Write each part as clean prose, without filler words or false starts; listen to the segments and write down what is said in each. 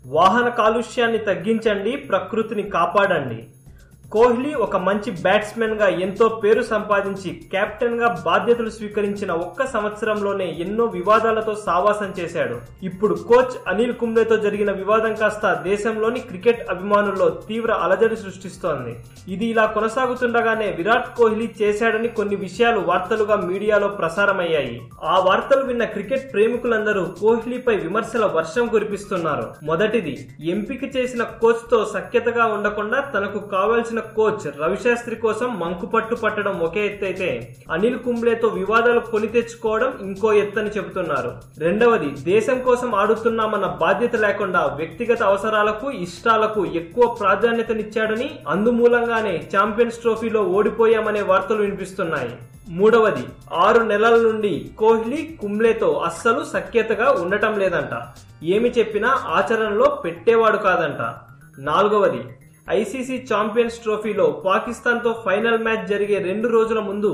వాహన కాలుష్యాన్ని తగ్గించండి, ప్రకృతిని కాపాడండి. కోహ్లీ ఒక మంచి బ్యాట్స్మెన్ గా ఎంతో పేరు సంపాదించి కెప్టెన్ గా బాధ్యతలు స్వీకరించిన ఒక్క సంవత్సరంలోనే ఎన్నో వివాదాలతో సావాసం చేశాడు. ఇప్పుడు కోచ్ అనిల్ కుంబ్లేతో జరిగిన వివాదం కాస్త దేశంలోని క్రికెట్ అభిమానుల్లో తీవ్ర అలజడి సృష్టిస్తోంది. ఇది ఇలా కొనసాగుతుండగానే విరాట్ కోహ్లీ చేశాడని కొన్ని విషయాలు వార్తలుగా మీడియాలో ప్రసారమయ్యాయి. ఆ వార్తలు విన్న క్రికెట్ ప్రేమికులందరూ కోహ్లీపై విమర్శల వర్షం కురిపిస్తున్నారు. మొదటిది, ఎంపిక చేసిన కోచ్ తో సఖ్యతగా ఉండకుండా తనకు కావాల్సిన కోచ్ రవిశాస్త్రి కోసం మంకుపట్టు పట్టడం ఒక ఎత్తైతే అనిల్ కుంబ్లేతో వివాదాలు కొని తెచ్చుకోవడం ఇంకో ఎత్తని చెబుతున్నారు. రెండవది, దేశం కోసం ఆడుతున్నామన్న బాధ్యత లేకుండా వ్యక్తిగత అవసరాలకు ఇష్టాలకు ఎక్కువ ప్రాధాన్యతనిచ్చాడని, అందుమూలంగానే ఛాంపియన్స్ ట్రోఫీలో ఓడిపోయామనే వార్తలు వినిపిస్తున్నాయి. మూడవది, 6 నెలల నుండి కోహ్లీ కుంబ్లేతో అస్సలు సఖ్యతగా ఉండటం లేదంట. ఏమి చెప్పినా ఆచరణలో పెట్టేవాడు కాదంట. నాలుగవది, ఐసీసీ ఛాంపియన్స్ ట్రోఫీలో పాకిస్తాన్ తో ఫైనల్ మ్యాచ్ జరిగే 2 రోజుల ముందు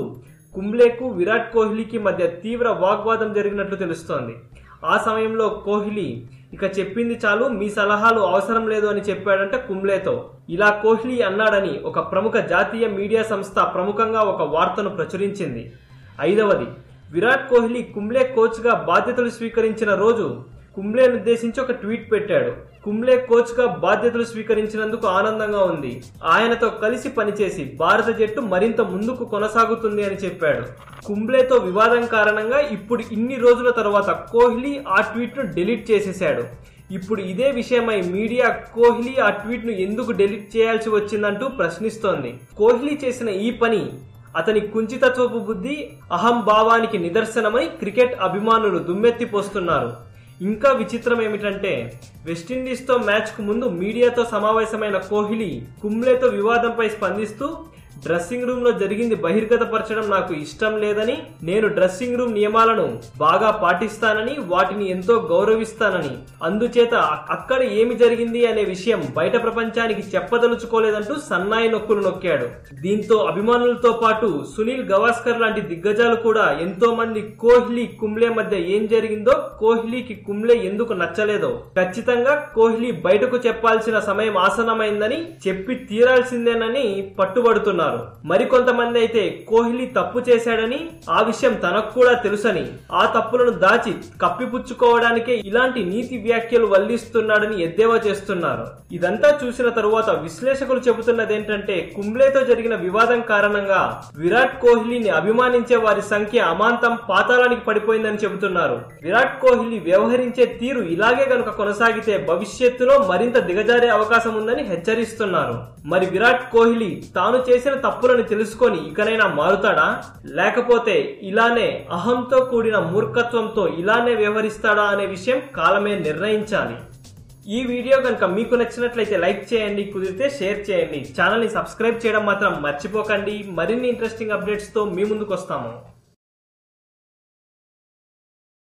కుంబ్లేకు విరాట్ కోహ్లీకి మధ్య తీవ్ర వాగ్వాదం జరిగినట్లు తెలుస్తోంది. ఆ సమయంలో కోహ్లీ ఇక చెప్పింది చాలు, మీ సలహాలు అవసరం లేదు అని చెప్పాడంటే కుంబ్లేతో. ఇలా కోహ్లీ అన్నాడని ఒక ప్రముఖ జాతీయ మీడియా సంస్థ ప్రముఖంగా ఒక వార్తను ప్రచురించింది. ఐదవది, విరాట్ కోహ్లీ కుంబ్లే కోచ్ గా బాధ్యతలు స్వీకరించిన రోజు కుంబ్లేను ఉద్దేశించి ఒక ట్వీట్ పెట్టాడు. కుంబ్లే కోచ్ గా బాధ్యతలు స్వీకరించినందుకు ఆనందంగా ఉంది, ఆయనతో కలిసి పనిచేసి భారత జట్టు మరింత ముందుకు కొనసాగుతుంది అని చెప్పాడు. కుంబ్లేతో వివాదం కారణంగా ఇప్పుడు ఇన్ని రోజుల తర్వాత కోహ్లీ ఆ ట్వీట్ ను డిలీట్ చేసేశాడు. ఇప్పుడు ఇదే విషయమై మీడియా కోహ్లీ ఆ ట్వీట్ ను ఎందుకు డిలీట్ చేయాల్సి వచ్చిందంటూ ప్రశ్నిస్తోంది. కోహ్లీ చేసిన ఈ పని అతని కుంచితత్వపు బుద్ధి, అహంభావానికి నిదర్శనమై క్రికెట్ అభిమానులు దుమ్మెత్తిపోస్తున్నారు. ఇంకా విచిత్రం ఏమిటంటే, వెస్టిండీస్ తో మ్యాచ్ కు ముందు మీడియాతో సమావేశమైన కోహ్లీ కుంబ్లేతో వివాదంపై స్పందిస్తూ, డ్రెస్సింగ్ రూమ్ లో జరిగింది బహిర్గతపరచడం నాకు ఇష్టం లేదని, నేను డ్రెస్సింగ్ రూమ్ నియమాలను బాగా పాటిస్తానని, వాటిని ఎంతో గౌరవిస్తానని, అందుచేత అక్కడ ఏమి జరిగింది అనే విషయం బయట ప్రపంచానికి చెప్పదలుచుకోలేదంటూ సన్నాయి నొక్కులు నొక్కాడు. దీంతో అభిమానులతో పాటు సునీల్ గవాస్కర్ లాంటి దిగ్గజాలు కూడా ఎంతో మంది కోహ్లీ కుంబ్లే మధ్య ఏం జరిగిందో, కోహ్లీకి కుంబ్లే ఎందుకు నచ్చలేదో ఖచ్చితంగా కోహ్లీ బయటకు చెప్పాల్సిన సమయం ఆసన్నమైందని, చెప్పి తీరాల్సిందేనని పట్టుబడుతున్నారు. మరికొంతమంది అయితే కోహ్లీ తప్పు చేశాడని, ఆ విషయం తనకు కూడా తెలుసని, ఆ తప్పులను దాచి కప్పిపుచ్చుకోవడానికే ఇలాంటి నీతి వ్యాఖ్యలు వల్లిస్తున్నాడని ఎద్దేవా చేస్తున్నారు. ఇదంతా చూసిన తరువాత విశ్లేషకులు చెబుతున్నదేంటంటే, కుంబ్లేతో జరిగిన వివాదం కారణంగా విరాట్ కోహ్లీని అభిమానించే వారి సంఖ్య అమాంతం పాతాళానికి పడిపోయిందని చెబుతున్నారు. విరాట్ కోహ్లీ వ్యవహరించే తీరు ఇలాగే గనుక కొనసాగితే భవిష్యత్తులో మరింత దిగజారే అవకాశం ఉందని హెచ్చరిస్తున్నారు. మరి విరాట్ కోహ్లీ తాను చేసిన తప్పులను తెలుసుకొని ఇకనైనా మారుతాడా, లేకపోతే ఇలానే అహంతో కూడిన మూర్ఖత్వంతో ఇలానే వ్యవహరిస్తాడా అనే విషయం కాలమే నిర్ణయించాలి. ఈ వీడియో కనుక మీకు నచ్చినట్లయితే లైక్ చేయండి, కుదిరితే షేర్ చేయండి. ఛానల్ ని సబ్స్క్రైబ్ చేయడం మాత్రం మర్చిపోకండి. మరిన్ని ఇంట్రెస్టింగ్ అప్డేట్స్ తో మీ ముందుకు వస్తాము.